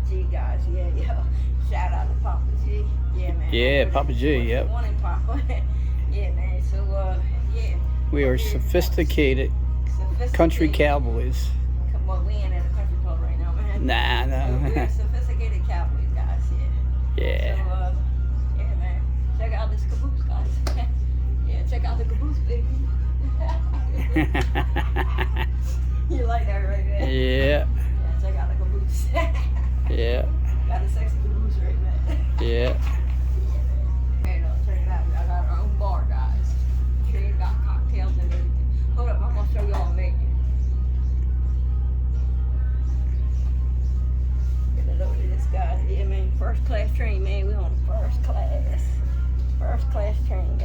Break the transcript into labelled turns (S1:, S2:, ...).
S1: G, guys. Yeah, yo. Shout out to Papa G. Yeah, man.
S2: Yeah, Papa G, yep.
S1: Morning, Papa. Yeah, man. So, yeah.
S2: We are sophisticated country cowboys.
S1: Well, we ain't in a country club right now, man.
S2: Nah.
S1: We're sophisticated cowboys, guys. Yeah.
S2: Yeah.
S1: So, yeah, man. Check out this caboose, guys. Yeah, check out the caboose, baby. You like that right there?
S2: Yeah.